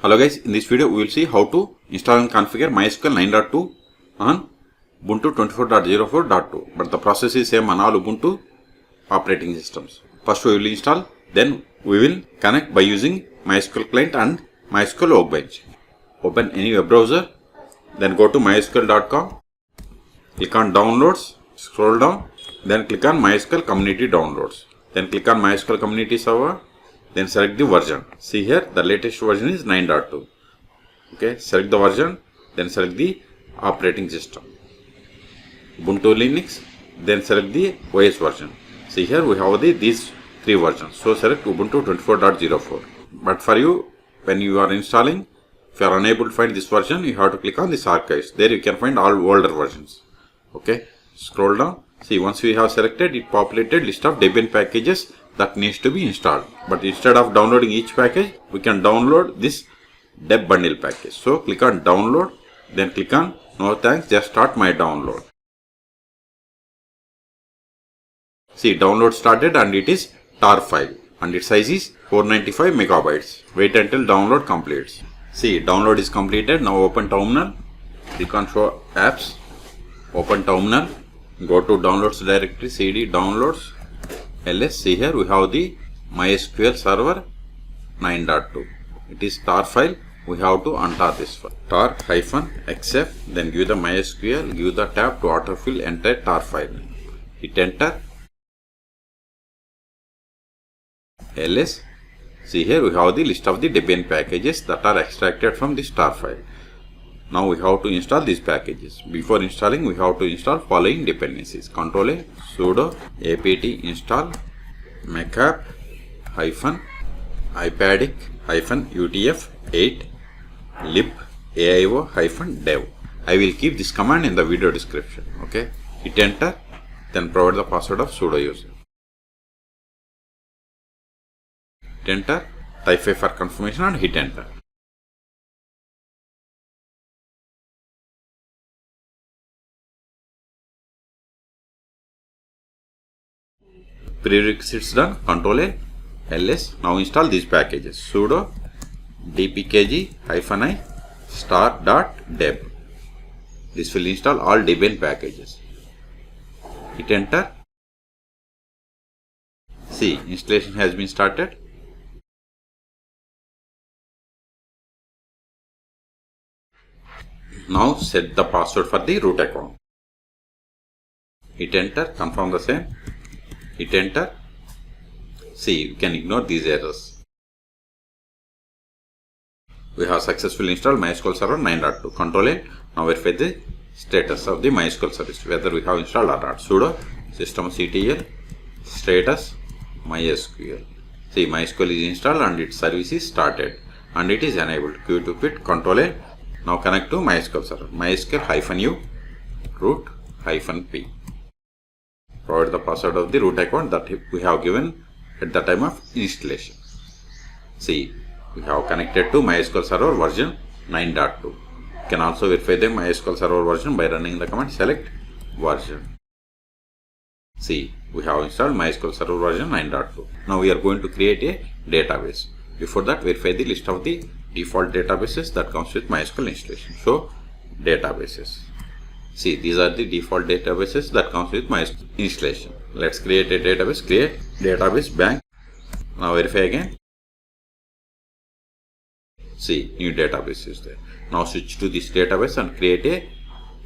Hello guys, in this video we will see how to install and configure MySQL 9.2 on Ubuntu 24.04.2, but the process is same on all Ubuntu operating systems. First we will install, then we will connect by using MySQL client and MySQL Workbench. Open any web browser, then go to mysql.com, click on downloads, scroll down, then click on MySQL community downloads, then click on MySQL community server. Then select the version. See here, the latest version is 9.2. Okay, select the version, then select the operating system. Ubuntu Linux, then select the OS version. See here, we have these three versions. So select Ubuntu 24.04. But for you, when you are installing, if you are unable to find this version, you have to click on this archives. There you can find all older versions. Okay, scroll down. See, once we have selected, it populated list of Debian packages that needs to be installed. But instead of downloading each package, we can download this deb bundle package. So click on download, then click on no thanks, just start my download. See, download started and it is tar file and its size is 495 megabytes. Wait until download completes. See, download is completed. Now open terminal, click on show apps, open terminal, go to downloads directory, cd downloads, ls. See here we have the MySQL Server 9.2. It is tar file. We have to untar this file. Tar -xf, then give the MySQL, give the tab to autofill entire tar file. Hit enter. ls. See here we have the list of the Debian packages that are extracted from this tar file. Now we have to install these packages. Before installing, we have to install following dependencies. Ctrl A, sudo apt install macapp -ipatic -utf8 lib aio-dev. I will keep this command in the video description. Okay, hit enter, then provide the password of sudo user. Hit enter, type 5 for confirmation and hit enter. Prerequisites done. Ctrl A, ls. Now install these packages. Sudo dpkg -i star.deb. This will install all Debian packages. Hit enter. See, installation has been started. Now set the password for the root account. Hit enter, confirm the same. Hit enter. See, you can ignore these errors. We have successfully installed MySQL Server 9.2. Ctrl A. Now verify the status of the MySQL service, whether we have installed or not. Sudo systemctl status MySQL. See, MySQL is installed and its service is started and it is enabled. Q to quit. Ctrl A. Now connect to MySQL Server. MySQL -u root -p. Provide the password of the root account that we have given at the time of installation. See, we have connected to MySQL Server version 9.2. You can also verify the MySQL Server version by running the command select version. See, we have installed MySQL Server version 9.2. Now we are going to create a database. Before that, verify the list of the default databases that comes with MySQL installation. So, databases. See, these are the default databases that comes with MySQL installation. Let's create a database. Create database bank. Now verify again. See, new database is there. Now switch to this database and create a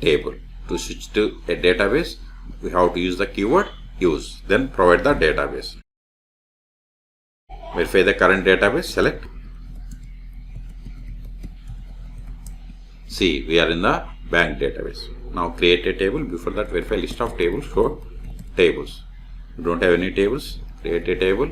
table. To switch to a database, we have to use the keyword use. Then provide the database. Verify the current database. Select. See, we are in the bank database. Now create a table. Before that, verify list of tables. Show tables. You don't have any tables, create a table.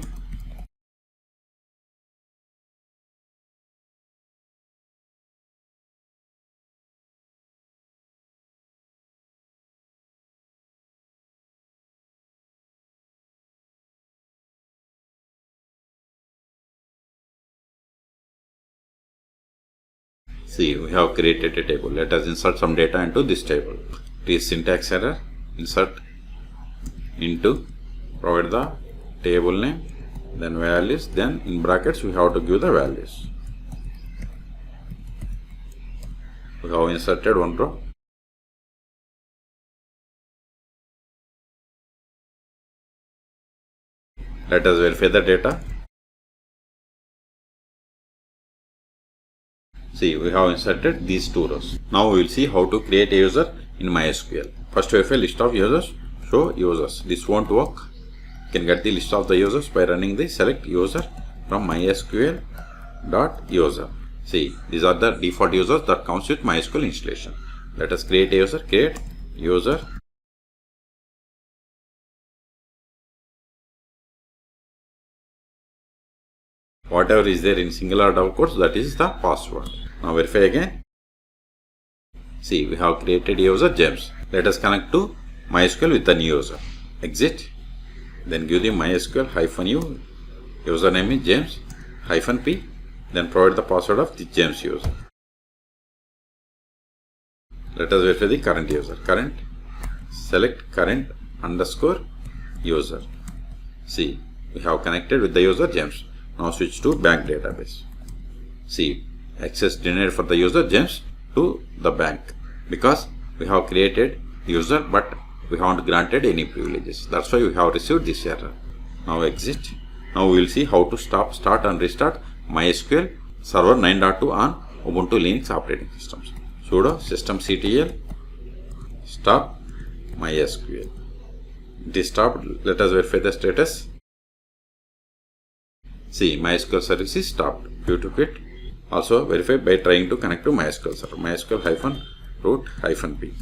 See, we have created a table. Let us insert some data into this table. It is syntax error. Insert into, provide the table name, then values, then in brackets we have to give the values. We have inserted one row. Let us verify the data. See, we have inserted these two rows. Now we will see how to create a user in MySQL. First, verify list of users. Show users. This won't work. You can get the list of the users by running the select user from MySQL.user. See, these are the default users that comes with MySQL installation. Let us create a user. Create user. Whatever is there in single or double quotes, that is the password. Now verify again. See, we have created user James. Let us connect to MySQL with the new user. Exit. Then give the MySQL -u. Username is James -p. Then provide the password of the James user. Let us verify the current user. Current. Select current _ user. See, we have connected with the user James. Now switch to bank database. See, access denied for the user James to the bank because we have created user but we haven't granted any privileges. That's why we have received this error. Now exit. Now we will see how to start and restart MySQL Server 9.2 on Ubuntu Linux operating systems. Sudo systemctl stop MySQL. It is stopped. Let us verify the status. See, MySQL service is stopped due to quit. Also verify by trying to connect to MySQL server. MySQL -root -p.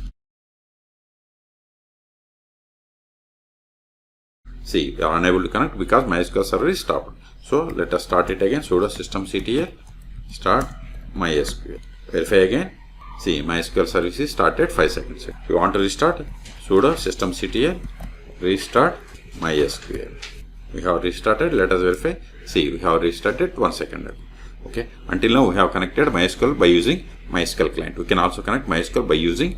See, we are unable to connect because MySQL server is stopped. So let us start it again. Sudo systemctl start MySQL. Verify again. See, MySQL service is started 5 seconds. If you want to restart, sudo systemctl restart MySQL. We have restarted. Let us verify. See, we have restarted 1 second ago. Okay. Until now, we have connected MySQL by using MySQL client. We can also connect MySQL by using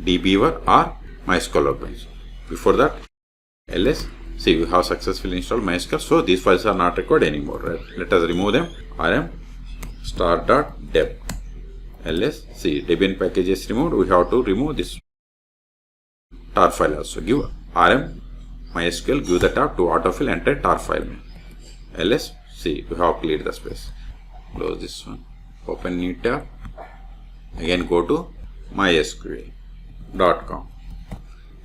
DBeaver or MySQL Workbench. Before that, ls. See, we have successfully installed MySQL. So these files are not required anymore. Right? Let us remove them. rm star.deb. ls. See, Debian package is removed. We have to remove this tar file also. Give rm MySQL, give the tab to autofill entire tar file. ls. See, we have cleared the space. Close this one. Open new tab. Again go to mysql.com.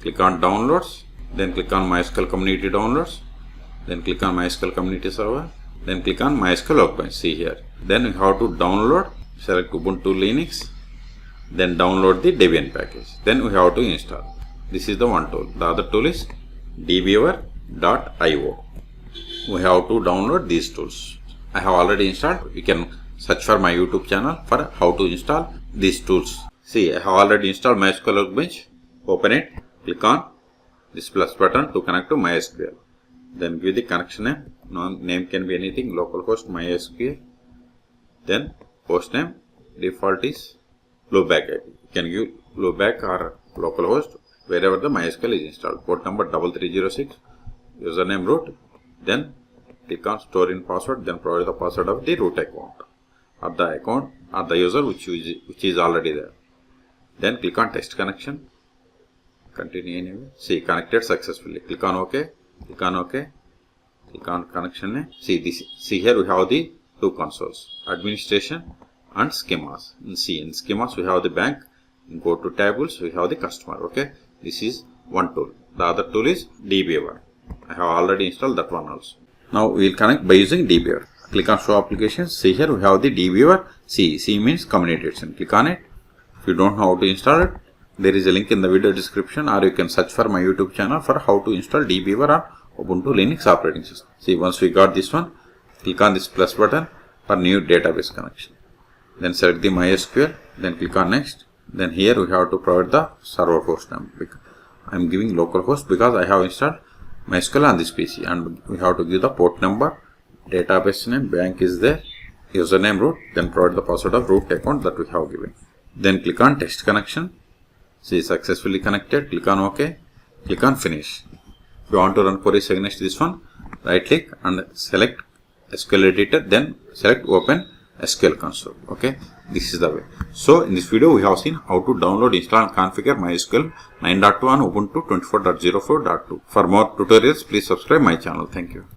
Click on downloads. Then click on MySQL community downloads. Then click on MySQL community server. Then click on MySQL Workbench. See here. Then we have to download. Select Ubuntu Linux. Then download the Debian package. Then we have to install. This is the one tool. The other tool is dbeaver.io. We have to download these tools. I have already installed. You can search for my YouTube channel for how to install these tools. See, I have already installed MySQL Workbench. Open it. Click on this plus button to connect to MySQL. Then give the connection name. Name can be anything. Localhost MySQL. Then host name. Default is loopback IP. You can give loopback or localhost wherever the MySQL is installed. Port number 3306. Username root. Then click on store in password. Then provide the password of the root account or the user which is already there. Then click on test connection. Continue anyway. See, connected successfully. Click on OK. Click on OK. Click on connection name. See here we have the two consoles, administration and schemas. See, in schemas we have the bank. Go to tables, we have the customer. Okay, this is one tool. The other tool is DBeaver. I have already installed that one also. Now we will connect by using DBeaver. Click on show applications. See here we have the DBeaver. C means communication. Click on it. If you don't know how to install it, there is a link in the video description, or you can search for my YouTube channel for how to install DBeaver on Ubuntu Linux operating system. See, once we got this one, click on this plus button for new database connection. Then select the MySQL. Then click on next. Then here we have to provide the server host name. I am giving localhost because I have installed MySQL on this PC, and we have to give the port number, database name, bank is there, username root, then provide the password of root account that we have given. Then click on test connection. See, successfully connected. Click on OK. Click on finish. If you want to run queries against this one, right click and select SQL editor, then select open SQL console. Okay, this is the way. So in this video we have seen how to download, install and configure MySQL 9.2 on Ubuntu 24.04.2. For more tutorials, please subscribe my channel. Thank you.